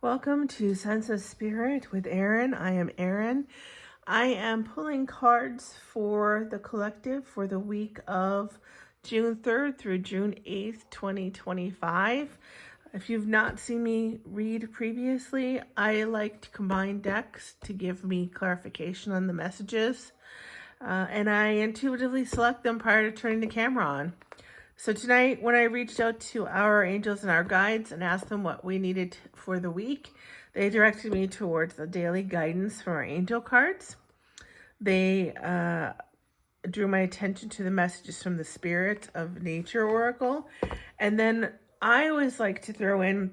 Welcome to Sense of Spirit with Erin. I am Erin. I am pulling cards for the collective for the week of June 3rd through June 8th, 2025. If you've not seen me read previously, I like to combine decks to give me clarification on the messages. And I intuitively select them prior to turning the camera on. So tonight, when I reached out to our angels and our guides and asked them what we needed for the week, they directed me towards the daily guidance from our angel cards. They drew my attention to the messages from the Spirit of Nature Oracle. And then I always like to throw in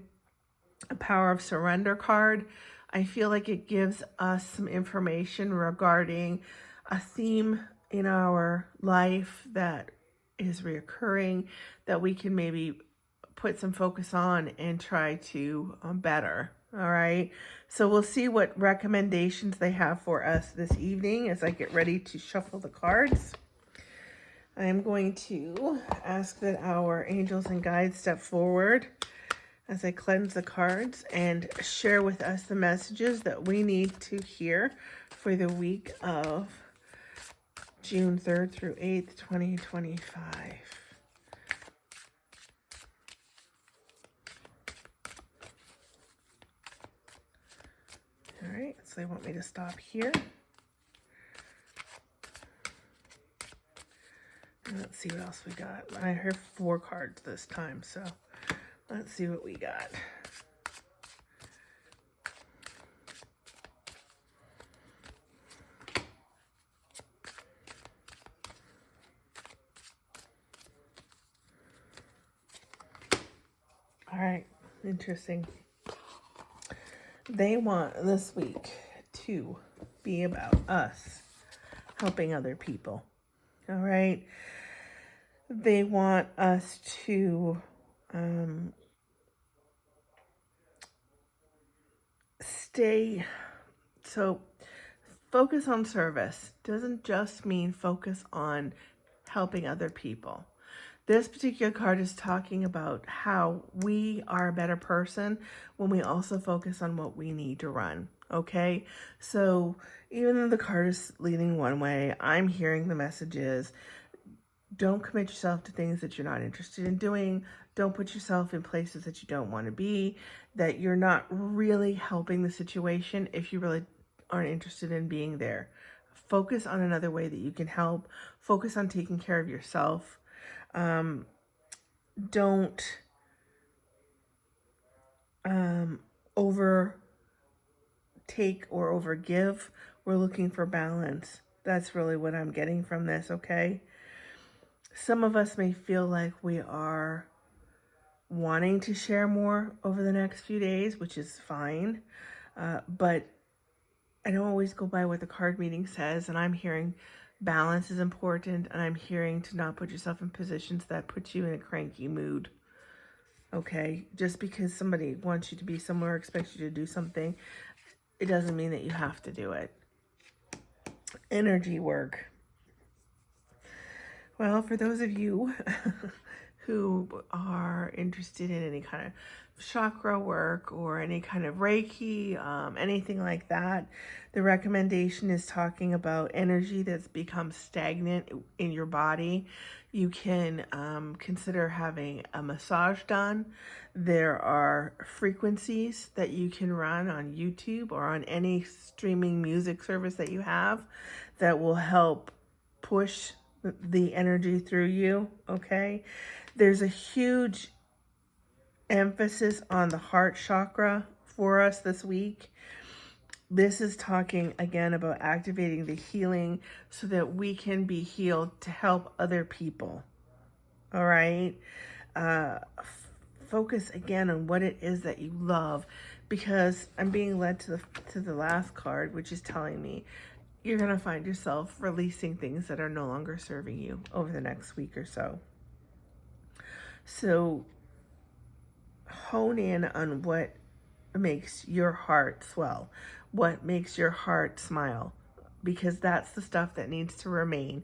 a Power of Surrender card. I feel like it gives us some information regarding a theme in our life that is reoccurring that we can maybe put some focus on and try to better. All right. So we'll see what recommendations they have for us this evening as I get ready to shuffle the cards. I am going to ask that our angels and guides step forward as I cleanse the cards and share with us the messages that we need to hear for the week of June 3rd through 8th, 2025. All right, so they want me to stop here. And let's see what else we got. I heard 4 cards this time, so let's see what we got. All right, interesting. They want this week to be about us helping other people. All right. They want us to focus on service doesn't just mean focus on helping other people. This particular card is talking about how we are a better person when we also focus on what we need to run. Okay, so even though the card is leaning one way, I'm hearing the messages. Don't commit yourself to things that you're not interested in doing. Don't put yourself in places that you don't want to be, that you're not really helping the situation if you really aren't interested in being there. Focus on another way that you can help. Focus on taking care of yourself. Don't overtake or overgive. We're looking for balance. That's really what I'm getting from this, okay? Some of us may feel like we are wanting to share more over the next few days, which is fine. But I don't always go by what the card meeting says, and I'm hearing balance is important, and I'm hearing to not put yourself in positions that put you in a cranky mood. Okay, just because somebody wants you to be somewhere, expects you to do something, it doesn't mean that you have to do it. Energy work. Well, for those of you who are interested in any kind of chakra work or any kind of Reiki, anything like that, the recommendation is talking about energy that's become stagnant in your body. You can consider having a massage done. There are frequencies that you can run on YouTube or on any streaming music service that you have that will help push the energy through you, okay? There's a huge emphasis on the heart chakra for us this week. This is talking again about activating the healing so that we can be healed to help other people. All right. Focus again on what it is that you love, because I'm being led to the last card, which is telling me you're going to find yourself releasing things that are no longer serving you over the next week or so. So hone in on what makes your heart swell, what makes your heart smile, because that's the stuff that needs to remain.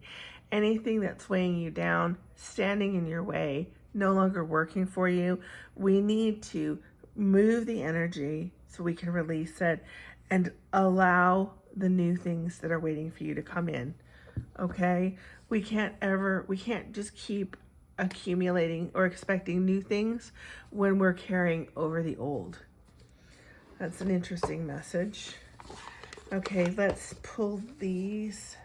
Anything that's weighing you down, standing in your way, no longer working for you, we need to move the energy so we can release it and allow the new things that are waiting for you to come in. Okay? We can't just keep accumulating or expecting new things when we're carrying over the old. That's an interesting message. Okay, let's pull these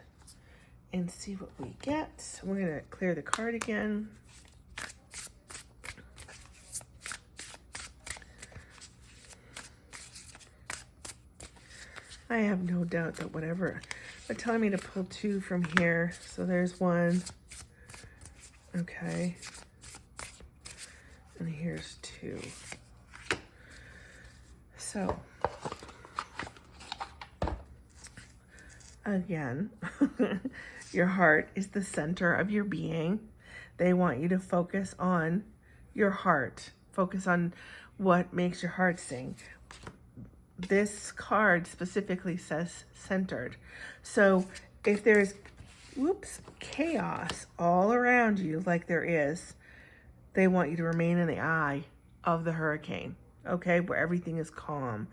and see what we get. We're going to clear the card again. I have no doubt that whatever they're telling me to pull 2 from here. So there's 1. Okay. And here's 2. So again, your heart is the center of your being. They want you to focus on your heart. Focus on what makes your heart sing. This card specifically says centered. So if there's, chaos all around you like there is, they want you to remain in the eye of the hurricane, okay, where everything is calm.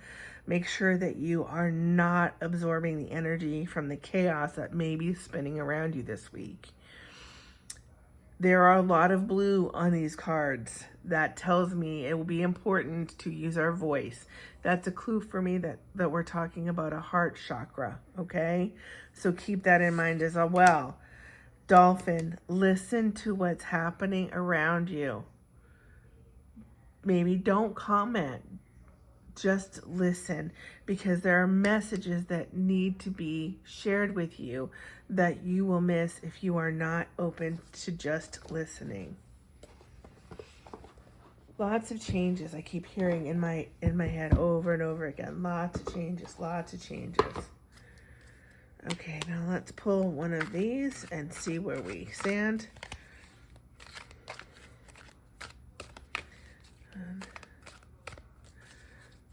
Make sure that you are not absorbing the energy from the chaos that may be spinning around you this week. There are a lot of blue on these cards. That tells me it will be important to use our voice. That's a clue for me that we're talking about a heart chakra, okay? So keep that in mind as well. Dolphin, listen to what's happening around you. Maybe don't comment. Just listen, because there are messages that need to be shared with you that you will miss if you are not open to just listening. Lots of changes I keep hearing in my head over and over again. Lots of changes, lots of changes. Okay, now let's pull one of these and see where we stand.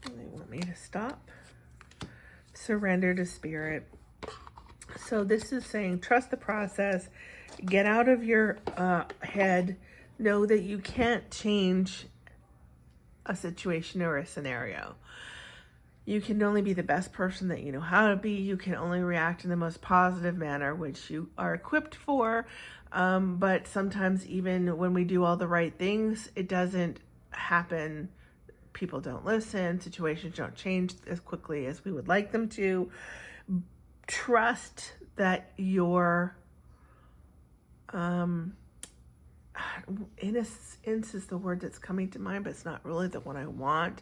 They want me to stop. Surrender to spirit. So this is saying trust the process. Get out of your head. Know that you can't change a situation or a scenario. You can only be the best person that you know how to be. You can only react in the most positive manner, which you are equipped for. But sometimes even when we do all the right things, it doesn't happen. People don't listen. Situations don't change as quickly as we would like them to. Trust that your innocence is the word that's coming to mind, but it's not really the one I want.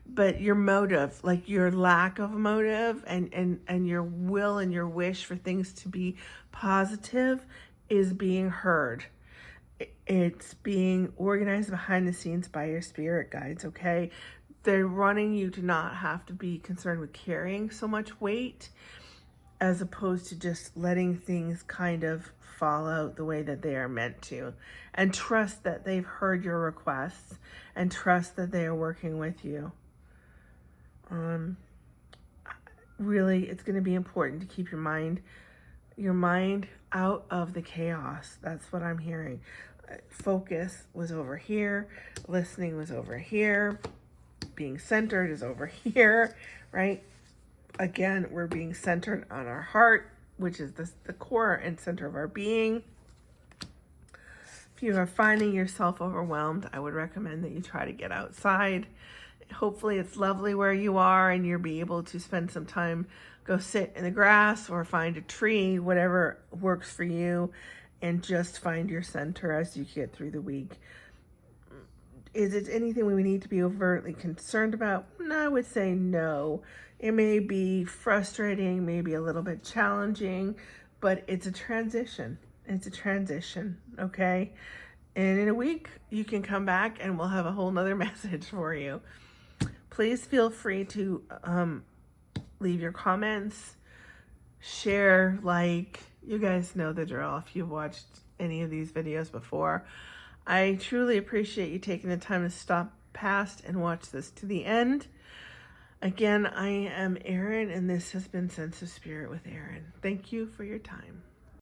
But your motive, like your lack of motive and your will and your wish for things to be positive, is being heard. It's being organized behind the scenes by your spirit guides, okay? They're wanting you to not have to be concerned with carrying so much weight, as opposed to just letting things kind of fall out the way that they are meant to. And trust that they've heard your requests, and trust that they are working with you. Really, it's going to be important to keep your mind out of the chaos. That's what I'm hearing. Focus was over here. Listening was over here. Being centered is over here, right? Again, we're being centered on our heart, which is the core and center of our being. If you are finding yourself overwhelmed, I would recommend that you try to get outside. Hopefully it's lovely where you are and you'll be able to spend some time, go sit in the grass or find a tree, whatever works for you, and just find your center as you get through the week. Is it anything we need to be overtly concerned about? No, I would say no. It may be frustrating, maybe a little bit challenging, but it's a transition. It's a transition, okay? And in a week, you can come back and we'll have a whole nother message for you. Please feel free to leave your comments, share, like. You guys know the drill if you've watched any of these videos before. I truly appreciate you taking the time to stop past and watch this to the end. Again, I am Erin, and this has been Sense of Spirit with Erin. Thank you for your time.